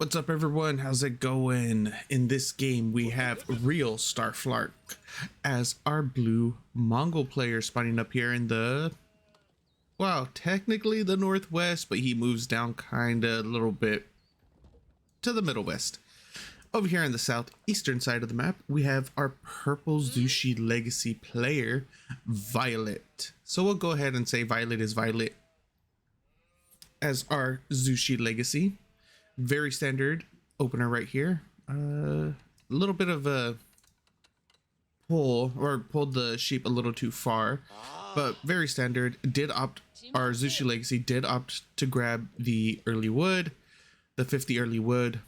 What's up, everyone? How's it going? In this game, we have real Starflark as our blue Mongol player spawning up here in the, well, technically the northwest, but he moves down kind of a little bit to the middle west. Over here on the southeastern side of the map, we have our purple Zushi legacy player, Violet. So we'll go ahead and say Violet is Violet as our Zushi legacy. Very standard opener right here. A little bit of a pulled the sheep a little too far, but very standard. Our Zushi legacy did opt to grab the early wood, the 50 early wood,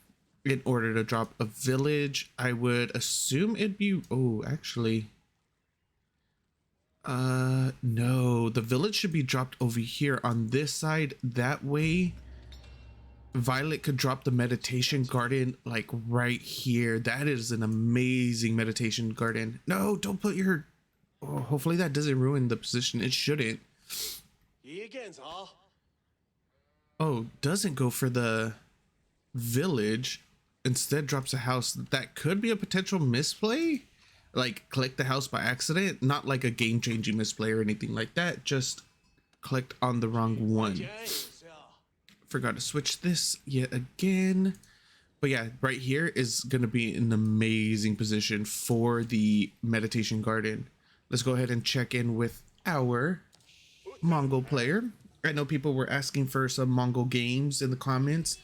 in order to drop a village. I would assume it'd be, oh, actually, no, the village should be dropped over here on this side. That way Violet could drop the meditation garden like right here. That is an amazing meditation garden. No, don't put your, oh, hopefully that doesn't ruin the position. It shouldn't. Oh, doesn't go for the village, instead drops a house. That could be a potential misplay, like click the house by accident, not like a game-changing misplay or anything like that, just clicked on the wrong one. Forgot to switch this yet again, but yeah, right here is going to be an amazing position for the meditation garden. Let's go ahead and check in with our Mongol player. I know people were asking for some Mongol games in the comments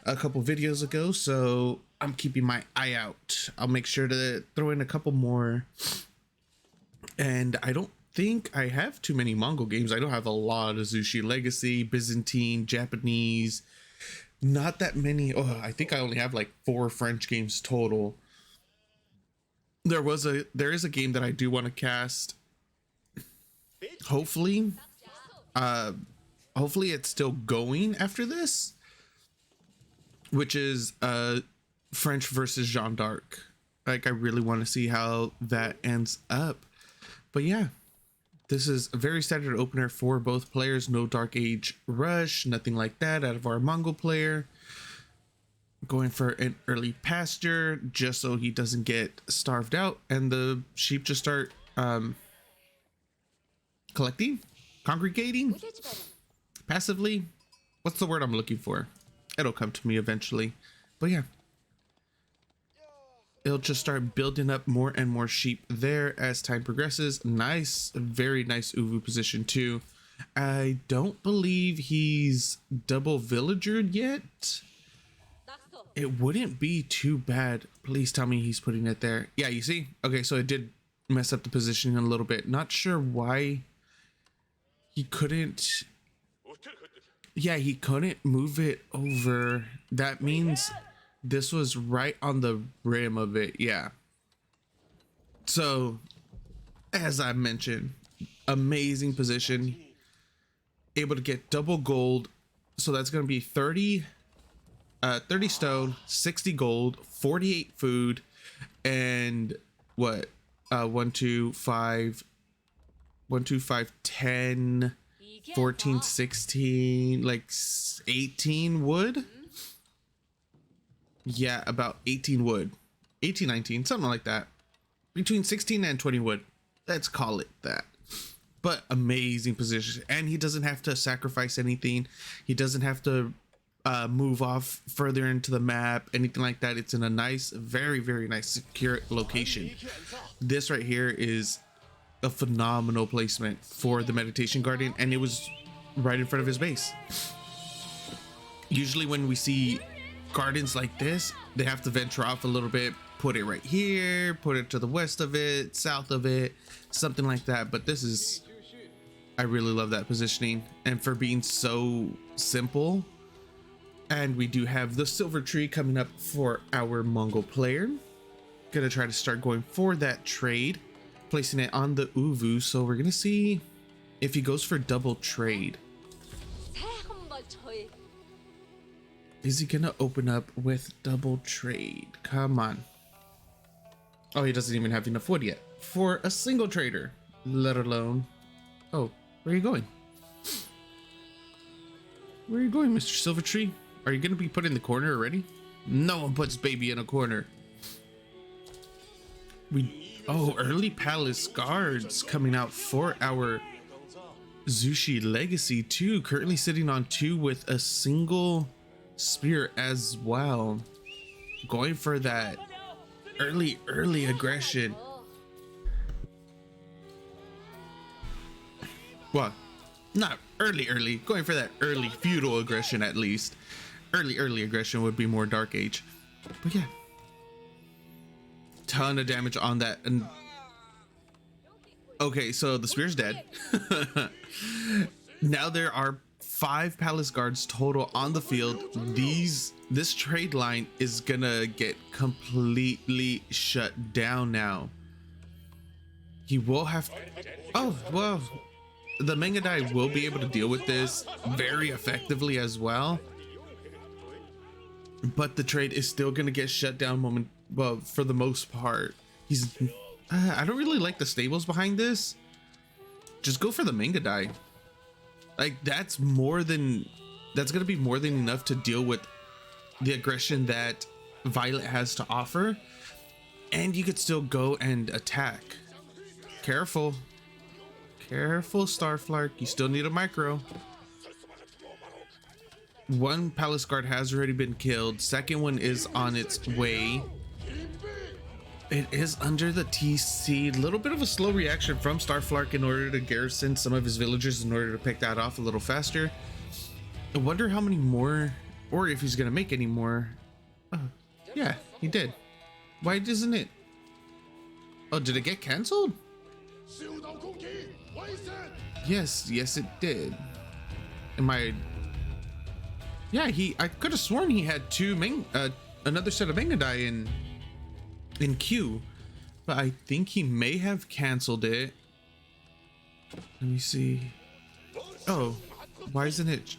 a couple videos ago, so I'm keeping my eye out. I'll make sure to throw in a couple more, and I don't think I have too many Mongol games. I don't have a lot of Zushi legacy, Byzantine, Japanese, not that many. Oh, I think I only have like 4 French games total. There is a game that I do want to cast. Hopefully it's still going after this, which is French versus Jeanne d'Arc. Like, I really want to see how that ends up. But yeah, this is a very standard opener for both players. No Dark Age rush, nothing like that out of our Mongol player. Going for an early pasture just so he doesn't get starved out, and the sheep just start congregating passively. What's the word I'm looking for? It'll come to me eventually. But yeah, it'll just start building up more and more sheep there as time progresses. Nice, very nice Uvu position too. I don't believe he's double villagered yet. It wouldn't be too bad. Please tell me he's putting it there. Yeah, you see? Okay, so it did mess up the positioning a little bit. Not sure why he couldn't. Yeah, he couldn't move it over. That means this was right on the rim of it. Yeah. So, as I mentioned, amazing position. Able to get double gold. So that's going to be 30 stone, 60 gold, 48 food, and what? 1, 2, 5, 10, 14, 16, like 18 wood. Yeah, about 18 wood, 18, 19, something like that. Between 16 and 20 wood, let's call it that. But amazing position, and he doesn't have to sacrifice anything. He doesn't have to move off further into the map, anything like that. It's in a nice, very, very nice secure location. This right here is a phenomenal placement for the meditation garden, and it was right in front of his base. Usually when we see gardens like this, they have to venture off a little bit, put it right here, put it to the west of it, south of it, something like that. But this is, I really love that positioning, and for being so simple. And we do have the silver tree coming up for our Mongol player. Gonna try to start going for that trade, placing it on the Uvu. So we're gonna see if he goes for double trade. Is he gonna open up with double trade? Come on. Oh, he doesn't even have enough wood yet for a single trader, let alone. Oh, where are you going? Where are you going, Mr. Silvertree? Are you gonna be put in the corner already? No one puts baby in a corner. Early palace guards coming out for our Zushi legacy too, currently sitting on 2 with a single spear as well, going for that early aggression. Well, not early, going for that early feudal aggression. At least early aggression would be more Dark Age, but yeah, ton of damage on that. And okay, so the spear's dead. Now there are 5 palace guards total on the field. This trade line is gonna get completely shut down now. He will have, oh well, the Mengadai will be able to deal with this very effectively as well, but the trade is still gonna get shut down for the most part. I don't really like the stables behind this. Just go for the Mengadai. Like that's gonna be more than enough to deal with the aggression that Violet has to offer, and you could still go and attack. Careful Starflark, you still need a micro. 1 palace guard has already been killed, 2nd one is on its way. It is under the TC. Little bit of a slow reaction from Starflark in order to garrison some of his villagers in order to pick that off a little faster. I wonder how many more, or if he's gonna make any more. Oh, yeah, he did. Why doesn't it? Oh, did it get canceled? Yes, it did. Yeah, I could have sworn he had another set of Mengadai in queue, but I think he may have canceled it. Let me see. Oh, why isn't it?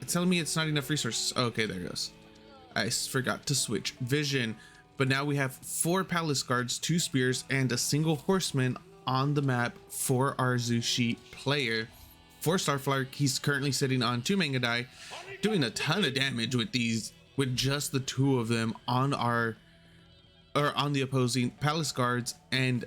It's telling me it's not enough resources. Oh, okay, there it goes. I forgot to switch vision, but now we have 4 palace guards, 2 spears, and a single horseman on the map for our Zushi player. For Starflark, he's currently sitting on 2 Mengadai, doing a ton of damage with just the 2 of them on the opposing palace guards and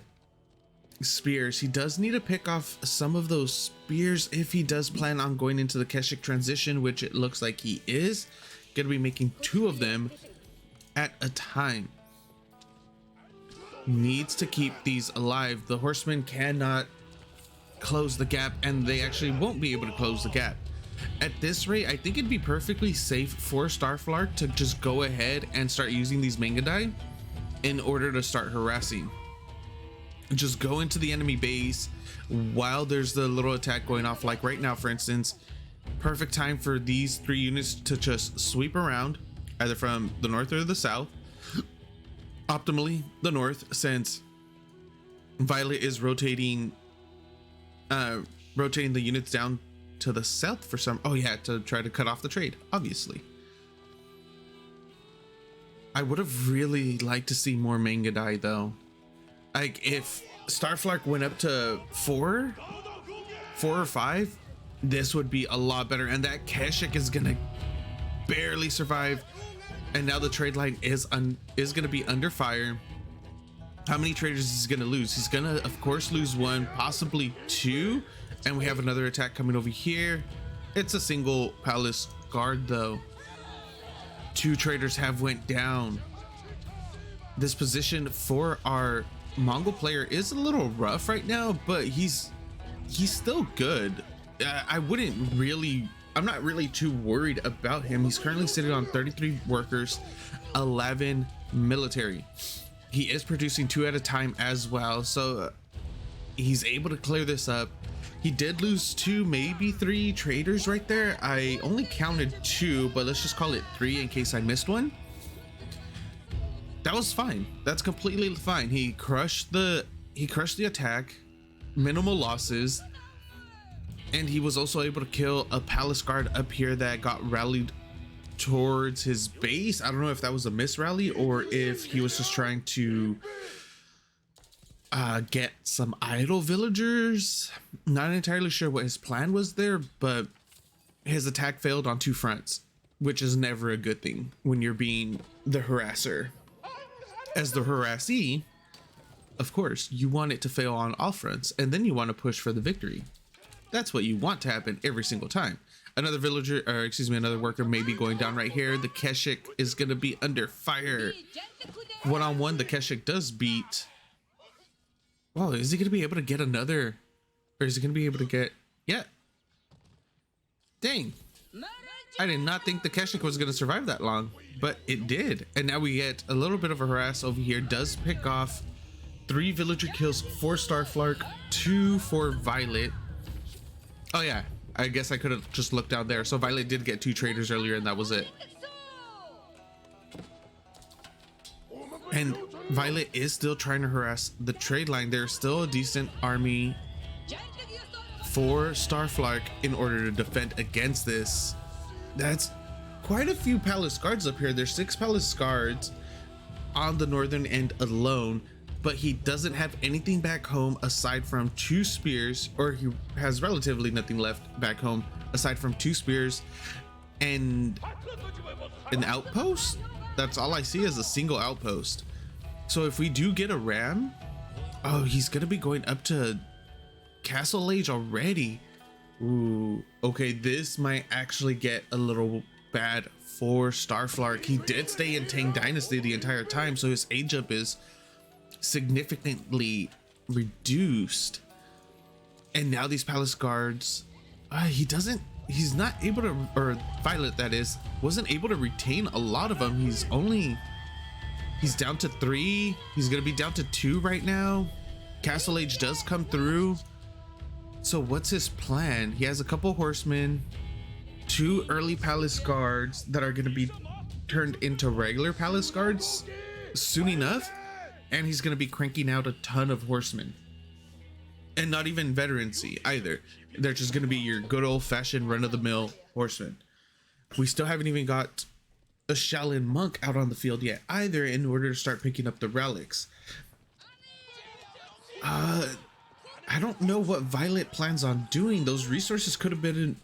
spears. He does need to pick off some of those spears if he does plan on going into the Keshik transition, which it looks like he is gonna be making 2 of them at a time. Needs to keep these alive. The horsemen cannot close the gap, and they actually won't be able to close the gap. At this rate, I think it'd be perfectly safe for Starflark to just go ahead and start using these Mengadai in order to start harassing. Just go into the enemy base while there's the little attack going off. Like right now, for instance, perfect time for these 3 units to just sweep around, either from the north or the south. Optimally the north, since Violet is rotating the units down to the south for some, to try to cut off the trade, obviously. I would have really liked to see more Mengadai though. Like if Starflark went up to 4 or 5, this would be a lot better, and that Keshik is gonna barely survive, and now the trade line is gonna be under fire. How many traders is he gonna lose? He's gonna of course lose 1, possibly 2, and we have another attack coming over here. It's a single palace guard though. 2 traders have went down. This position for our Mongol player is a little rough right now, but he's still good. I'm not really too worried about him. He's currently sitting on 33 workers, 11 military. He is producing 2 at a time as well, so he's able to clear this up. He did lose 2, maybe 3 traders right there. I only counted 2, but let's just call it 3 in case I missed one. That was fine. That's completely fine. He crushed the attack, minimal losses, and he was also able to kill a palace guard up here that got rallied towards his base. I don't know if that was a miss rally or if he was just trying to get some idle villagers. Not entirely sure what his plan was there, but his attack failed on 2 fronts. which is never a good thing when you're being the harasser. As the harassee, of course, you want it to fail on all fronts, and then you want to push for the victory. That's what you want to happen every single time. Another villager, or excuse me, another worker may be going down right here. The Keshik is going to be under fire. One-on-one, the Keshik does beat. Wow, is he going to be able to get another? Or is he going to be able to get... Yeah. Dang. I did not think the Keshik was going to survive that long, but it did. And now we get a little bit of a harass over here. Does pick off 3 villager kills for Starflark, 2 for Violet. Oh yeah, I guess I could have just looked down there. So Violet did get 2 traders earlier, and that was it. And Violet is still trying to harass the trade line. There's still a decent army for Starflark in order to defend against this. That's quite a few palace guards up here. There's 6 palace guards on the northern end alone, but he doesn't have anything back home aside from 2 spears, or he has relatively nothing left back home aside from 2 spears and an outpost. That's all I see is a single outpost. So if we do get a ram, oh, he's gonna be going up to Castle Age already. Ooh, okay, this might actually get a little bad for Starflark. He did stay in Tang Dynasty the entire time, so his age up is significantly reduced. And now these palace guards, he's not able to, or Violet that is, wasn't able to retain a lot of them. He's down to 3. He's gonna be down to 2 right now. Castle Age does come through. So what's his plan? He has a couple horsemen, 2 early palace guards that are going to be turned into regular palace guards soon enough, and he's going to be cranking out a ton of horsemen, and not even veterancy either. They're just going to be your good old-fashioned run-of-the-mill horsemen. We still haven't even got a Shaolin monk out on the field yet either in order to start picking up the relics. I don't know what Violet plans on doing. Those resources could have been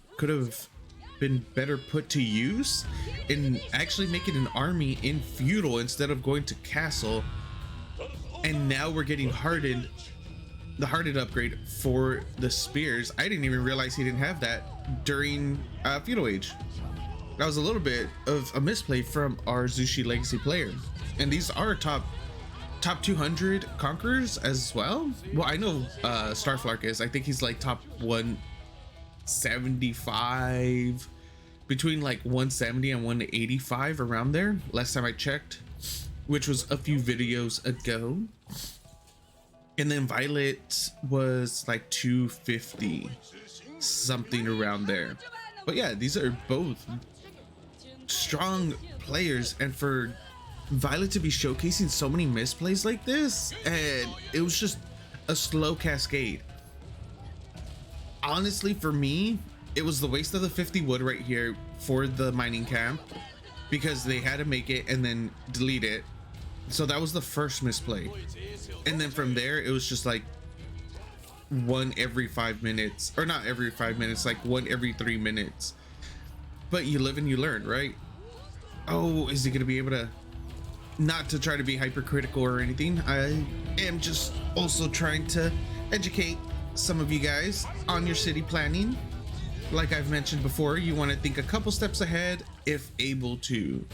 better put to use in actually making an army in feudal instead of going to castle. And now we're getting hardened, the hardened upgrade for the spears. I didn't even realize he didn't have that during feudal age. That was a little bit of a misplay from our Zushi Legacy player. And these are top 200 conquerors as well. Well, I know Starflark is. I think he's like top 175, between like 170 and 185 around there last time I checked, which was a few videos ago. And then Violet was like 250 something around there. But yeah, these are both strong players, and for Violet to be showcasing so many misplays like this, and it was just a slow cascade. Honestly, for me, it was the waste of the 50 wood right here for the mining camp, because they had to make it and then delete it. So that was the first misplay, and then from there it was just like 1 every 5 minutes, or not every 5 minutes, like 1 every 3 minutes. But you live and you learn, right? Oh, is he gonna be able to? Not to try to be hypercritical or anything, I am just also trying to educate some of you guys on your city planning. Like I've mentioned before, you want to think a couple steps ahead if able to.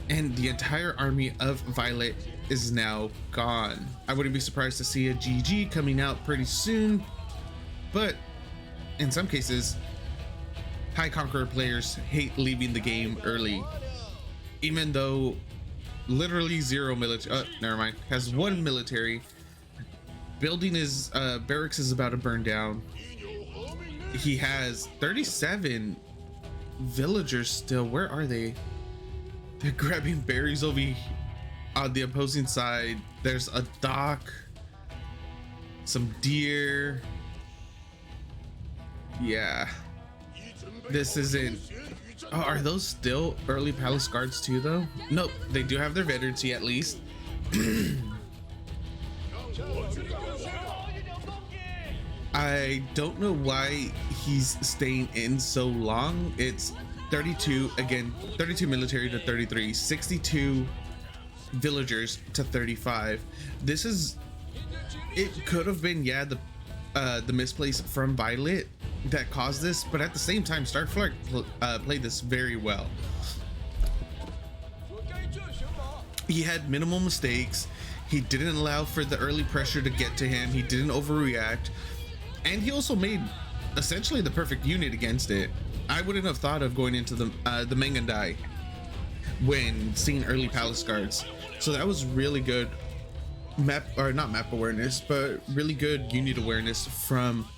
And the entire army of Violet is now gone. I wouldn't be surprised to see a GG coming out pretty soon, but in some cases, High Conqueror players hate leaving the game early, even though literally 0 military, never mind, has 1 military. Building his barracks is about to burn down. He has 37 villagers still. Where are they? They're grabbing berries over on the opposing side. There's a dock, some deer. Yeah, this isn't. Oh, are those still early palace guards too though? Nope, they do have their veterancy at least. I don't know why he's staying in so long. It's 32 again, 32 military to 33, 62 villagers to 35. This is, it could have been, yeah, the misplace from Violet that caused this, but at the same time Starflark played this very well. He had minimal mistakes. He didn't allow for the early pressure to get to him. He didn't overreact, and he also made essentially the perfect unit against it. I wouldn't have thought of going into the Mangandai when seeing early palace guards. So that was really good map, or not map awareness, but really good unit awareness from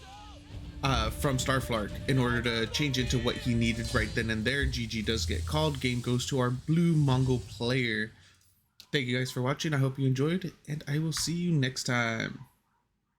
Starflark in order to change into what he needed right then and there. GG does get called. Game goes to our blue Mongol player. Thank you guys for watching. I hope you enjoyed, and I will see you next time.